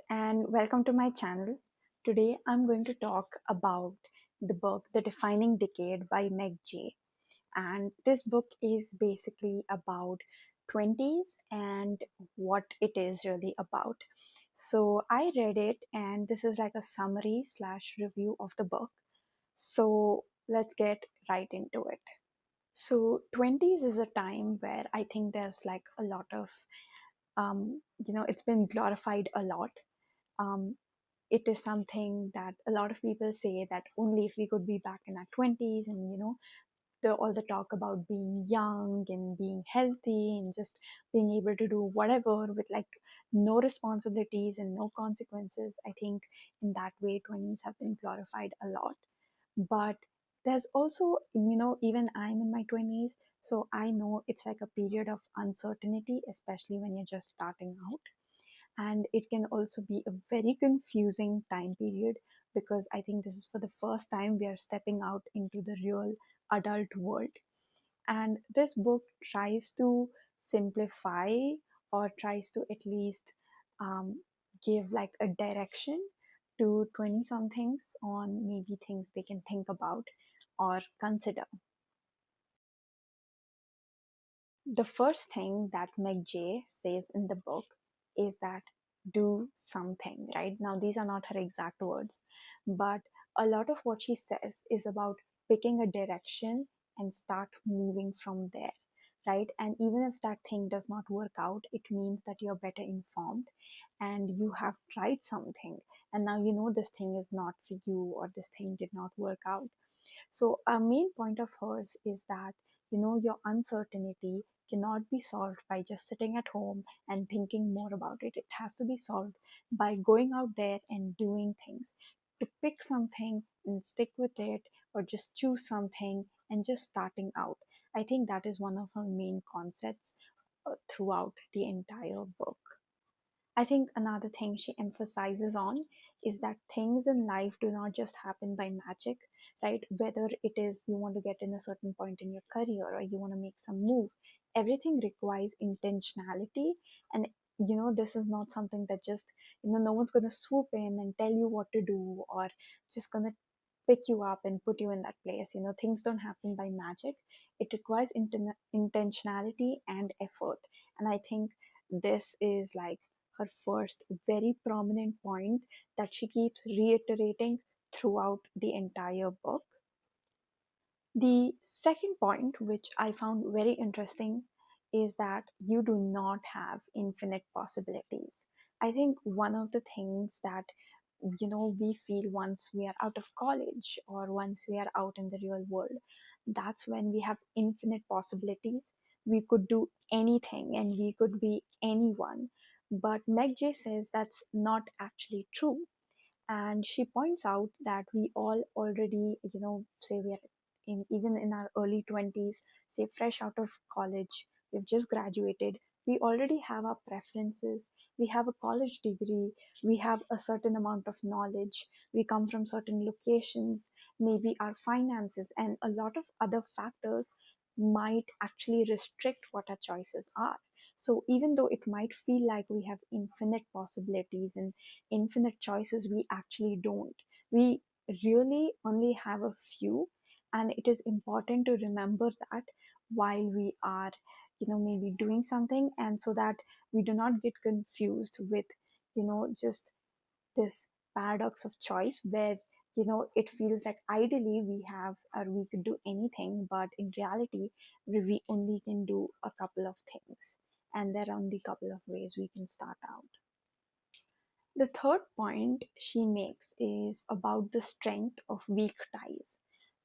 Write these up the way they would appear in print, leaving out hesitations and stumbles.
and welcome to my channel. Today I'm going to talk about the book The Defining Decade by Meg Jay. And this book is basically about 20s and what it is really about. So I read it, and this is like a summary slash review of the book. So let's get right into it. So 20s is a time where I think there's like a lot of it's been glorified a lot. um, it is something that a lot of people say that only if we could be back in our 20s, and all the talk about being young and being healthy and just being able to do whatever with like no responsibilities and no consequences. I think in that way 20s have been glorified a lot. But there's also, even I'm in my 20s, so I know it's like a period of uncertainty, especially when you're just starting out. And it can also be a very confusing time period, because I think this is for the first time we are stepping out into the real adult world. And this book tries to simplify, or tries to at least um, give like a direction to 20 somethings on maybe things they can think about or consider. The first thing that Meg Jay says in the book is that do something, right? Now, these are not her exact words, but a lot of what she says is about picking a direction and start moving from there, right? And even if that thing does not work out, it means that you're better informed and you have tried something. And now you know this thing is not for you, or this thing did not work out. So, a main point of hers is that, your uncertainty cannot be solved by just sitting at home and thinking more about it. It has to be solved by going out there and doing things. To pick something and stick with it, or just choose something and just starting out. I think that is one of her main concepts throughout the entire book. I think another thing she emphasizes on is that things in life do not just happen by magic, right? Whether it is you want to get in a certain point in your career or you want to make some move, everything requires intentionality. And this is not something that just, no one's going to swoop in and tell you what to do, or just going to pick you up and put you in that place. Things don't happen by magic. It requires intentionality and effort. And I think this is like her first very prominent point that she keeps reiterating throughout the entire book. The second point, which I found very interesting, is that you do not have infinite possibilities. I think one of the things that we feel once we are out of college, or once we are out in the real world, that's when we have infinite possibilities. We could do anything and we could be anyone. But Meg Jay says that's not actually true. And she points out that we all already, say we are in, even in our early 20s, say fresh out of college, we've just graduated, we already have our preferences, we have a college degree, we have a certain amount of knowledge, we come from certain locations, maybe our finances and a lot of other factors might actually restrict what our choices are. So even though it might feel like we have infinite possibilities and infinite choices, we actually don't. We really only have a few, and it is important to remember that while we are, maybe doing something, and so that we do not get confused with, just this paradox of choice where it feels like ideally we have, or we could do anything, but in reality we only can do a couple of things, and there are only a couple of ways we can start out. The third point she makes is about the strength of weak ties.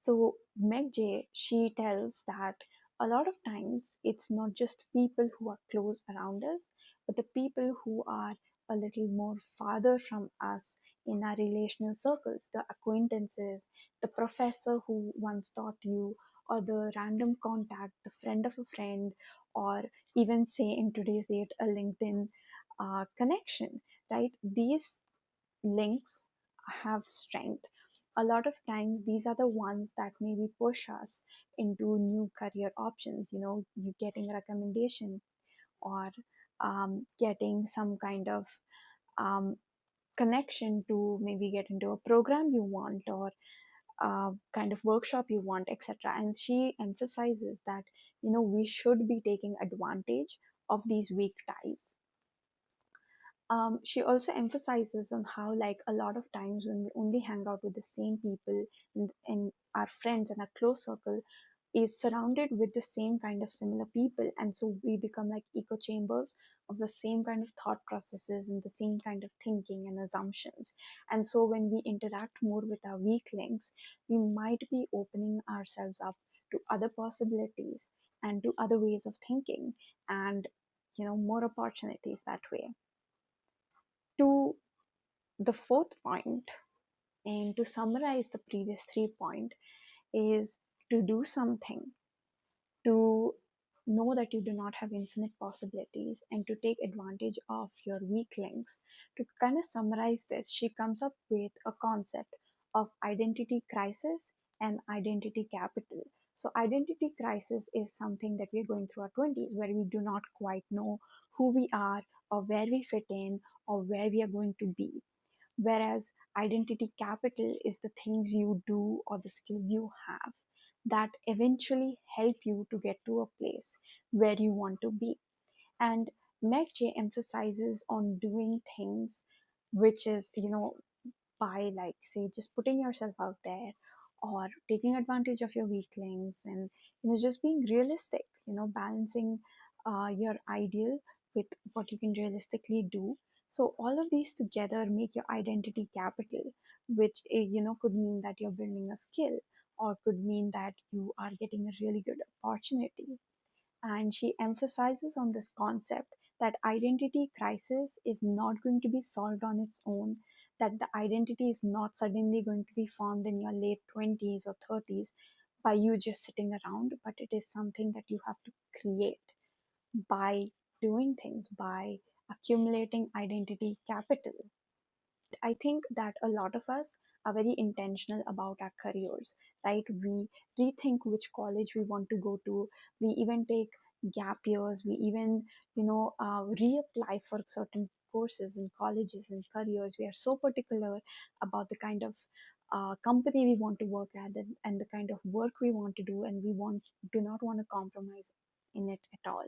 So Meg Jay, she tells that a lot of times it's not just people who are close around us, but the people who are a little more farther from us in our relational circles, the acquaintances, the professor who once taught you, or the random contact, the friend of a friend, or even say in today's date, a LinkedIn connection, right? These links have strength. A lot of times, these are the ones that maybe push us into new career options. You getting a recommendation, or getting some kind of um, connection to maybe get into a program you want, or kind of workshop you want, etc. And she emphasizes that, we should be taking advantage of these weak ties. She also emphasizes on how, like, a lot of times when we only hang out with the same people, and our friends and our close circle is surrounded with the same kind of similar people, and so we become like echo chambers of the same kind of thought processes and the same kind of thinking and assumptions. And so when we interact more with our weak links, we might be opening ourselves up to other possibilities and to other ways of thinking, and more opportunities that way. To the fourth point, and to summarize the previous 3 points, is to do something, to know that you do not have infinite possibilities, and to take advantage of your weak links. To kind of summarize this, she comes up with a concept of identity crisis and identity capital. So, identity crisis is something that we're going through our 20s, where we do not quite know who we are, or where we fit in, or where we are going to be. Whereas identity capital is the things you do or the skills you have that eventually help you to get to a place where you want to be. And Meg Jay emphasizes on doing things, which is, by, like, say, just putting yourself out there, or taking advantage of your weak links, and just being realistic, balancing your ideal with what you can realistically do. So all of these together make your identity capital, which could mean that you're building a skill, or could mean that you are getting a really good opportunity. And she emphasizes on this concept that identity crisis is not going to be solved on its own, that the identity is not suddenly going to be formed in your late 20s or 30s by you just sitting around, but it is something that you have to create by doing things, by accumulating identity capital. I think that a lot of us are very intentional about our careers, right? We rethink which college we want to go to. We even take gap years. We even, reapply for certain courses in colleges and careers. We are so particular about the kind of company we want to work at, and the kind of work we want to do, and do not want to compromise in it at all.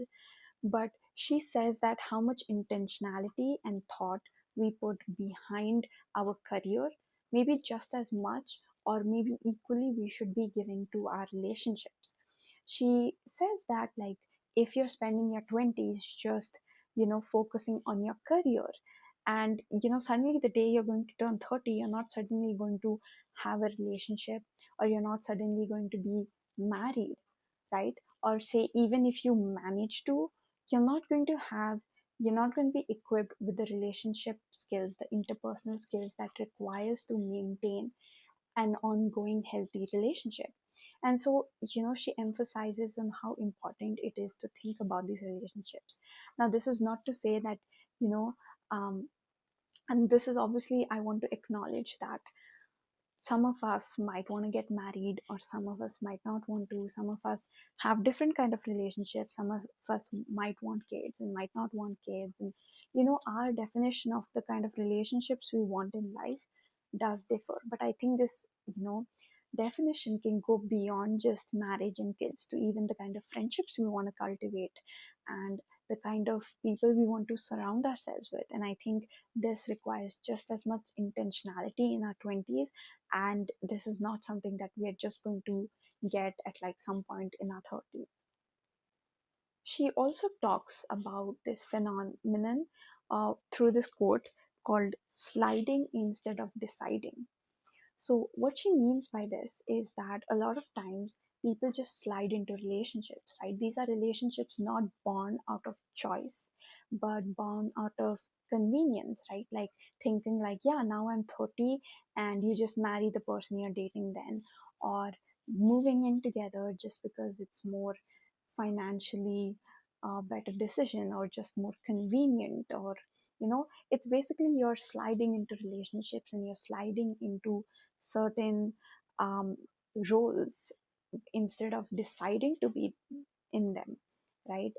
But she says that how much intentionality and thought we put behind our career, maybe just as much or maybe equally, we should be giving to our relationships. She says that, like, if you're spending your 20s just focusing on your career, and suddenly the day you're going to turn 30, you're not suddenly going to have a relationship, or you're not suddenly going to be married, right? Or say, even if you manage to, you're not going to have you're not going to be equipped with the relationship skills, the interpersonal skills that requires to maintain an ongoing healthy relationship. And so, she emphasizes on how important it is to think about these relationships. Now, this is not to say that, you know um, and this is obviously, I want to acknowledge that some of us might want to get married, or some of us might not want to. Some of us have different kind of relationships. Some of us might want kids and might not want kids, and our definition of the kind of relationships we want in life does differ. But I think this definition can go beyond just marriage and kids, to even the kind of friendships we want to cultivate, and the kind of people we want to surround ourselves with. And I think this requires just as much intentionality in our 20s, and this is not something that we are just going to get at, like, some point in our 30s. She also talks about this phenomenon through this quote called sliding instead of deciding. So, what she means by this is that a lot of times people just slide into relationships, right? These are relationships not born out of choice, but born out of convenience, right? Like thinking, like, yeah, now I'm 30, and you just marry the person you're dating then, or moving in together just because it's more financially better decision, or just more convenient, or it's basically you're sliding into relationships, and you're sliding into certain um, roles instead of deciding to be in them. right?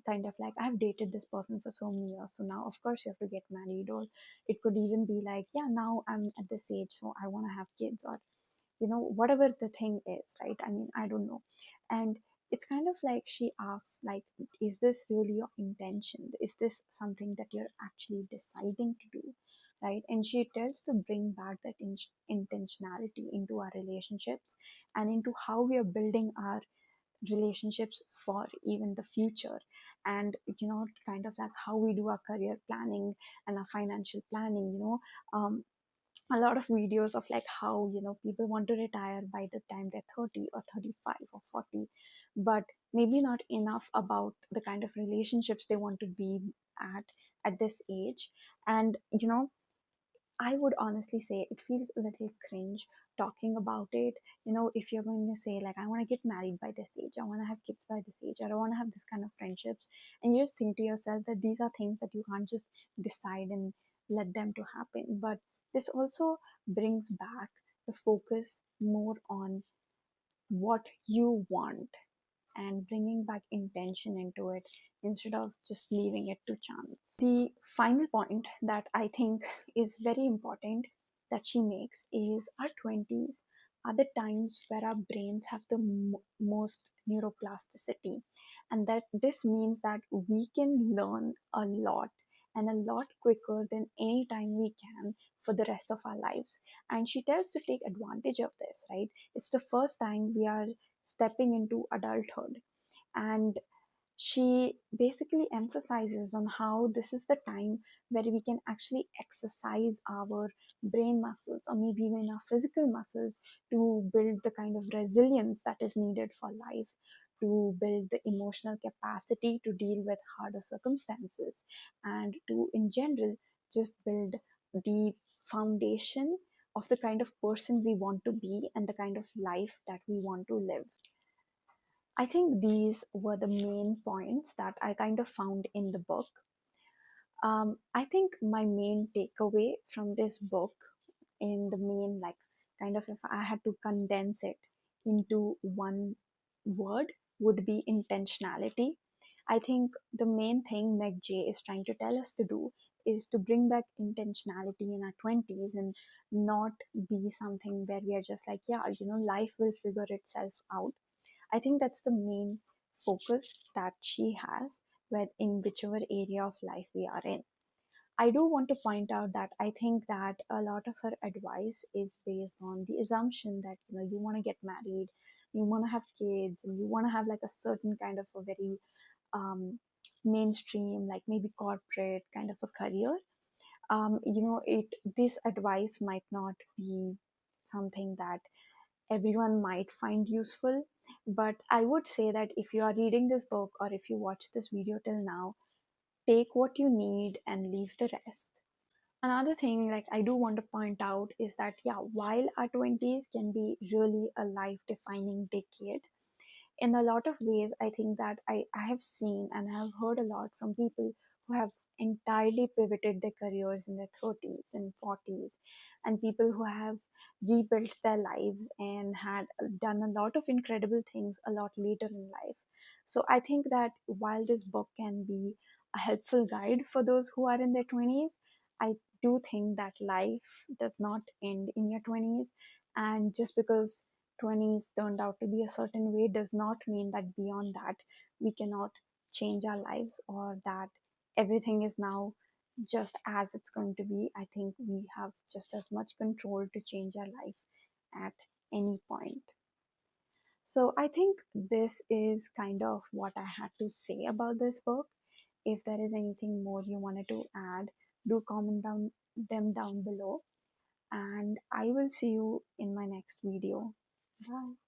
Kind of like, I've dated this person for so many years, so now of course you have to get married. Or it could even be like, yeah, now I'm at this age, so I want to have kids, or whatever the thing is, right? I mean, I don't know. And it's kind of like she asks, like, is this really your intention? Is this something that you're actually deciding to do, right? And she tells to bring back that intentionality into our relationships and into how we are building our relationships for even the future. And kind of like how we do our career planning and our financial planning. A lot of videos of like how people want to retire by the time they're 30 or 35 or 40, but maybe not enough about the kind of relationships they want to be at this age. And I would honestly say it feels a little cringe talking about it. If you're going to say, like, I want to get married by this age, I want to have kids by this age, I don't want to have this kind of friendships, and you just think to yourself that these are things that you can't just decide and let them to happen. But this also brings back the focus more on what you want and bringing back intention into it instead of just leaving it to chance. The final point that I think is very important that she makes is our 20s are the times where our brains have the most neuroplasticity, and that this means that we can learn a lot and a lot quicker than any time we can for the rest of our lives. And she tells to take advantage of this, right? It's the first time we are stepping into adulthood. And she basically emphasizes on how this is the time where we can actually exercise our brain muscles or maybe even our physical muscles to build the kind of resilience that is needed for life, to build the emotional capacity to deal with harder circumstances, and to in general just build the foundation of the kind of person we want to be and the kind of life that we want to live. I think these were the main points that I kind of found in the book. I think my main takeaway from this book, in the main, like, kind of, if I had to condense it into one word, would be intentionality. I think the main thing Meg Jay is trying to tell us to do is to bring back intentionality in our 20s and not be something where we are just like, yeah, life will figure itself out. I think that's the main focus that she has, with in whichever area of life we are in. I do want to point out that I think that a lot of her advice is based on the assumption that you want to get married, you want to have kids, and you want to have like a certain kind of a very mainstream, like maybe corporate kind of a career. It this advice might not be something that everyone might find useful. But I would say that if you are reading this book or if you watch this video till now, take what you need and leave the rest. Another thing, like, I do want to point out is that, yeah, while our 20s can be really a life defining decade, in a lot of ways, I think that I have seen and have heard a lot from people who have entirely pivoted their careers in their 30s and 40s, and people who have rebuilt their lives and had done a lot of incredible things a lot later in life. So I think that while this book can be a helpful guide for those who are in their 20s, I do think that life does not end in your 20s. And just because 20s turned out to be a certain way does not mean that beyond that we cannot change our lives, or that everything is now just as it's going to be. I think we have just as much control to change our life at any point. So I think this is kind of what I had to say about this book. If there is anything more you wanted to add, do comment them down below, and I will see you in my next video. Bye.